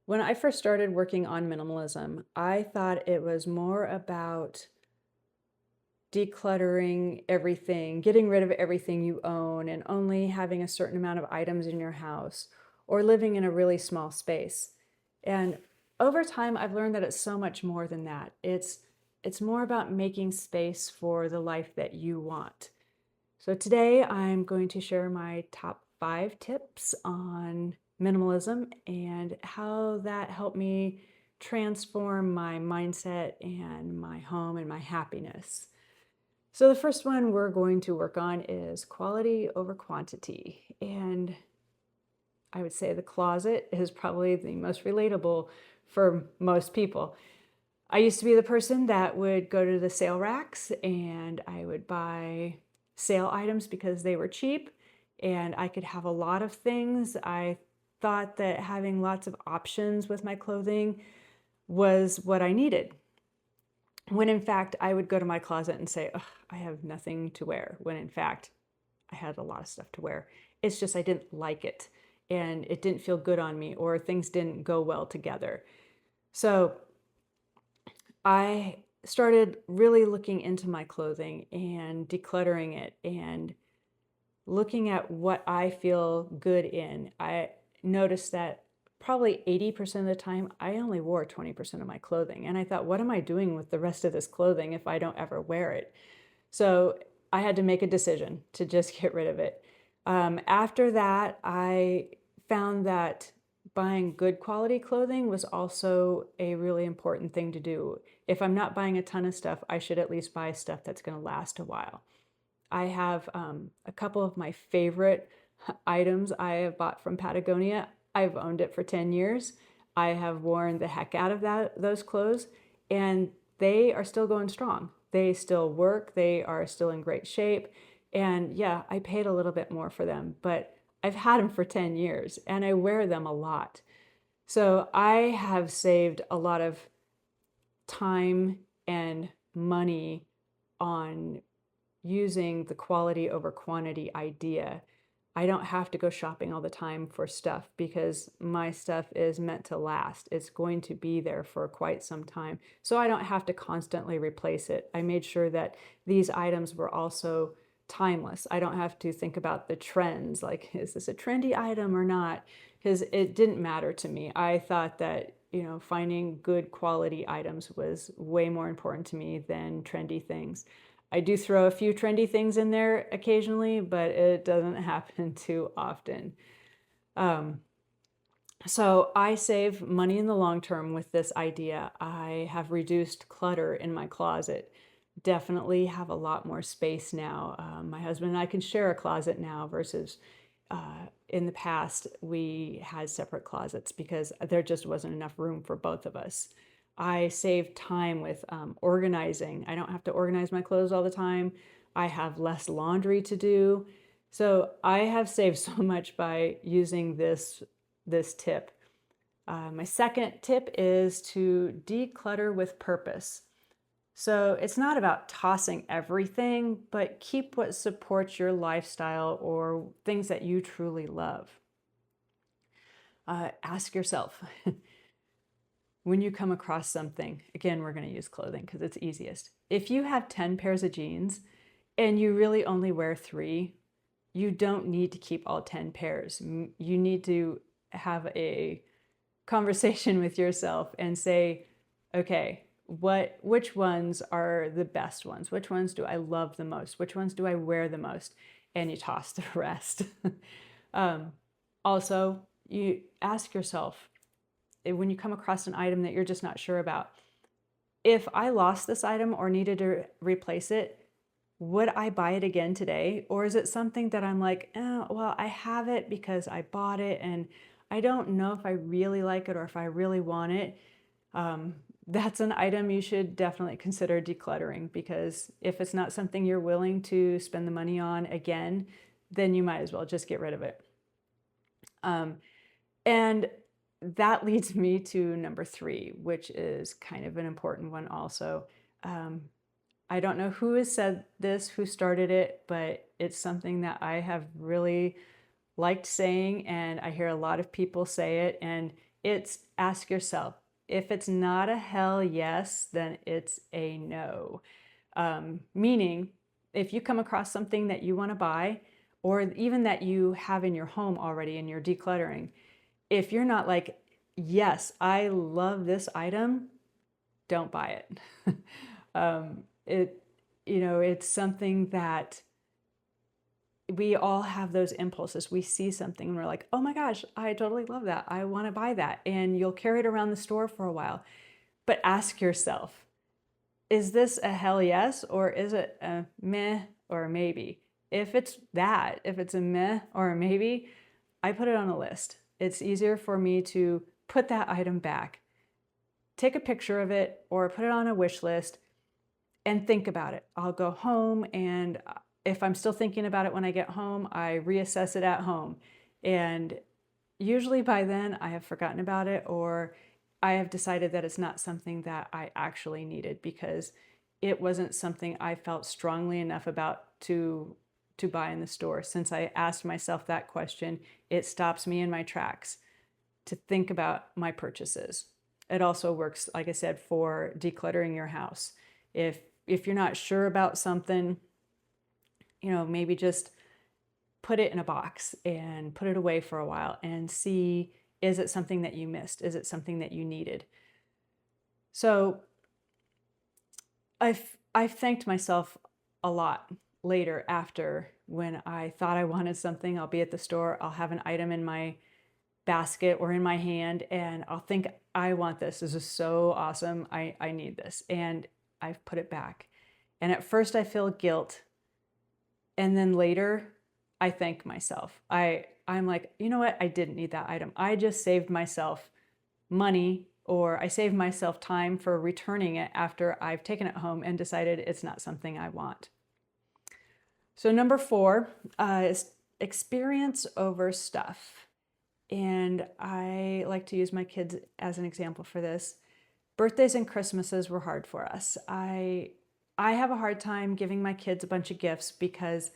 When I first started working on minimalism, I thought it was more about decluttering everything, getting rid of everything you own, and only having a certain amount of items in your house or living in a really small space. And over time, I've learned that it's so much more than that. It's more about making space for the life that you want. So today I'm going to share my top 5 tips on minimalism and how that helped me transform my mindset and my home and my happiness. So the first one we're going to work on is quality over quantity. And I would say the closet is probably the most relatable for most people. I used to be the person that would go to the sale racks and I would buy sale items because they were cheap and I could have a lot of things. I thought that having lots of options with my clothing was what I needed. When in fact, I would go to my closet and say, "Ugh, I have nothing to wear," when in fact, I had a lot of stuff to wear. It's just I didn't like it and it didn't feel good on me or things didn't go well together. So I started really looking into my clothing and decluttering it and looking at what I feel good in. I noticed that probably 80% of the time, I only wore 20% of my clothing. And I thought, what am I doing with the rest of this clothing if I don't ever wear it? So I had to make a decision to just get rid of it. After that, I found that buying good quality clothing was also a really important thing to do. If I'm not buying a ton of stuff, I should at least buy stuff that's going to last a while. I have a couple of my favorite items I have bought from Patagonia. I've owned it for 10 years. I have worn the heck out of those clothes, and they are still going strong. They still work. They are still in great shape. And yeah, I paid a little bit more for them, but I've had them for 10 years and I wear them a lot. So I have saved a lot of time and money on using the quality over quantity idea. I don't have to go shopping all the time for stuff because my stuff is meant to last. It's going to be there for quite some time. So I don't have to constantly replace it. I made sure that these items were also timeless. I don't have to think about the trends, like, is this a trendy item or not? Because it didn't matter to me. I thought that, finding good quality items was way more important to me than trendy things. I do throw a few trendy things in there occasionally, but it doesn't happen too often. Um, so I save money in the long term with this idea. I have reduced clutter in my closet. Definitely have a lot more space now. My husband and I can share a closet now versus in the past we had separate closets because there just wasn't enough room for both of us. I save time with organizing. I don't have to organize my clothes all the time. I have less laundry to do. So I have saved so much by using this tip. My second tip is to declutter with purpose. So it's not about tossing everything, but keep what supports your lifestyle or things that you truly love. Ask yourself, when you come across something, again, we're going to use clothing because it's easiest. If you have 10 pairs of jeans and you really only wear 3, you don't need to keep all 10 pairs. You need to have a conversation with yourself and say, okay, which ones are the best ones? Which ones do I love the most? Which ones do I wear the most? And you toss the rest. Also, you ask yourself, when you come across an item that you're just not sure about, if I lost this item or needed to replace it, would I buy it again today? Or is it something that I'm like, well, I have it because I bought it and I don't know if I really like it or if I really want it. That's an item you should definitely consider decluttering, because if it's not something you're willing to spend the money on again, then you might as well just get rid of it. And that leads me to number 3, which is kind of an important one also. I don't know who has said this, who started it, but it's something that I have really liked saying, and I hear a lot of people say it, and It's ask yourself. If it's not a hell yes, then it's a no. Meaning, if you come across something that you want to buy, or even that you have in your home already and you're decluttering, if you're not like, yes, I love this item, don't buy it. It, it's something that we all have those impulses. We see something and we're like, oh my gosh, I totally love that. I want to buy that. And you'll carry it around the store for a while. But ask yourself, is this a hell yes, or is it a meh or a maybe? If it's a meh or a maybe, I put it on a list. It's easier for me to put that item back, take a picture of it, or put it on a wish list and think about it. I'll go home, and if I'm still thinking about it when I get home, I reassess it at home. And usually by then I have forgotten about it, or I have decided that it's not something that I actually needed because it wasn't something I felt strongly enough about to buy in the store. Since I asked myself that question, it stops me in my tracks to think about my purchases. It also works, like I said, for decluttering your house. If you're not sure about something, maybe just put it in a box and put it away for a while and see, is it something that you missed? Is it something that you needed? So I've thanked myself a lot later, after, when I thought I wanted something. I'll be at the store, I'll have an item in my basket or in my hand, and I'll think, I want this. This is so awesome. I need this. And I've put it back. And at first I feel guilt. And then later I thank myself. I'm like, you know what? I didn't need that item. I just saved myself money, or I saved myself time for returning it after I've taken it home and decided it's not something I want. So number 4 is experience over stuff. And I like to use my kids as an example for this. Birthdays and Christmases were hard for us. I have a hard time giving my kids a bunch of gifts because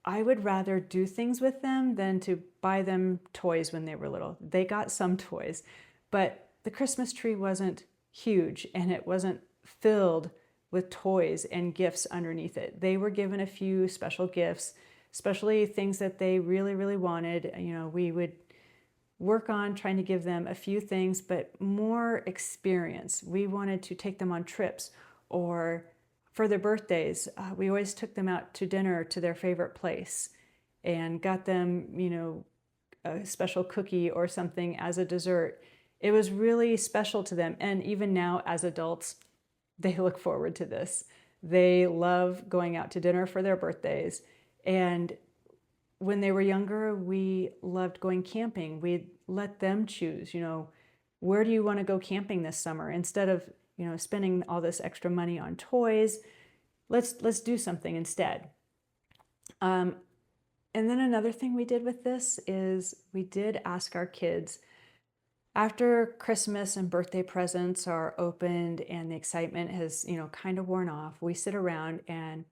I would rather do things with them than to buy them toys when they were little. They got some toys, but the Christmas tree wasn't huge and it wasn't filled with toys and gifts underneath it. They were given a few special gifts, especially things that they really, really wanted. We would work on trying to give them a few things, but more experience. We wanted to take them on trips, or for their birthdays, we always took them out to dinner to their favorite place and got them, a special cookie or something as a dessert. It was really special to them. And even now as adults, they look forward to this. They love going out to dinner for their birthdays. And when they were younger, we loved going camping. We'd let them choose, where do you want to go camping this summer? Instead of, spending all this extra money on toys, let's do something instead. And then another thing we did with this is we did ask our kids, after Christmas and birthday presents are opened and the excitement has, kind of worn off, we sit around and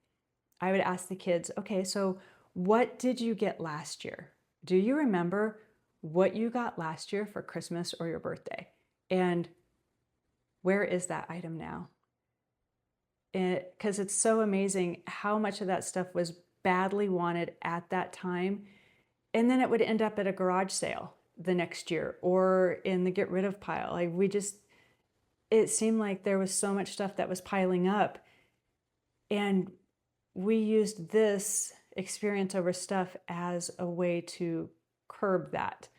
I would ask the kids, okay, so what did you get last year? Do you remember what you got last year for Christmas or your birthday? And where is that item now? Because it's so amazing how much of that stuff was badly wanted at that time. And then it would end up at a garage sale the next year or in the get rid of pile. It seemed like there was so much stuff that was piling up. And we used this experience over stuff as a way to curb that.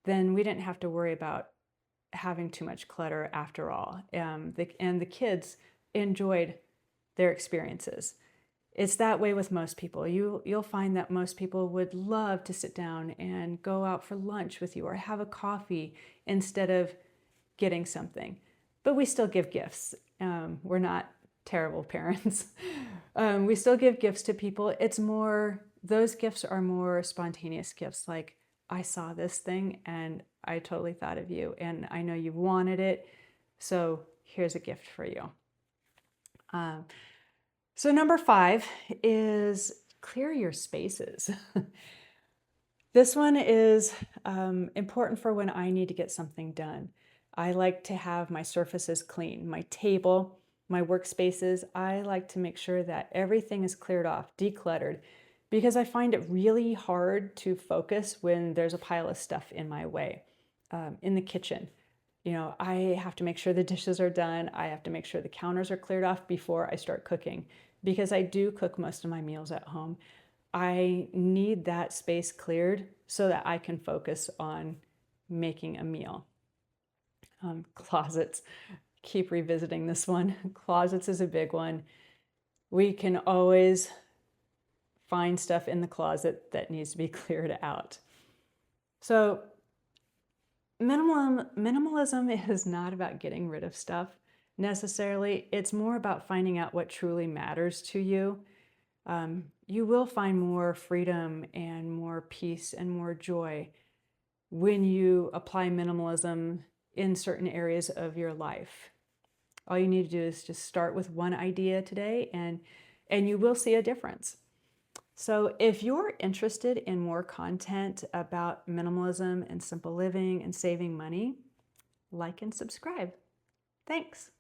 Then we didn't have to worry about having too much clutter after all. And the kids enjoyed their experiences. It's that way with most people. You'll find that most people would love to sit down and go out for lunch with you or have a coffee instead of getting something. But we still give gifts. We're not terrible parents. We still give gifts to people. Those gifts are more spontaneous gifts, like, I saw this thing and I totally thought of you, and I know you've wanted it, so here's a gift for you. So number 5 is clear your spaces. This one is important for when I need to get something done. I like to have my surfaces clean, my table, my workspaces. I like to make sure that everything is cleared off, decluttered, because I find it really hard to focus when there's a pile of stuff in my way. In the kitchen, I have to make sure the dishes are done. I have to make sure the counters are cleared off before I start cooking because I do cook most of my meals at home. I need that space cleared so that I can focus on making a meal. Closets, keep revisiting this one. Closets is a big one. We can always find stuff in the closet that needs to be cleared out. So minimalism is not about getting rid of stuff necessarily. It's more about finding out what truly matters to you. You will find more freedom and more peace and more joy when you apply minimalism in certain areas of your life. All you need to do is just start with one idea today and you will see a difference. So if you're interested in more content about minimalism and simple living and saving money, like and subscribe. Thanks.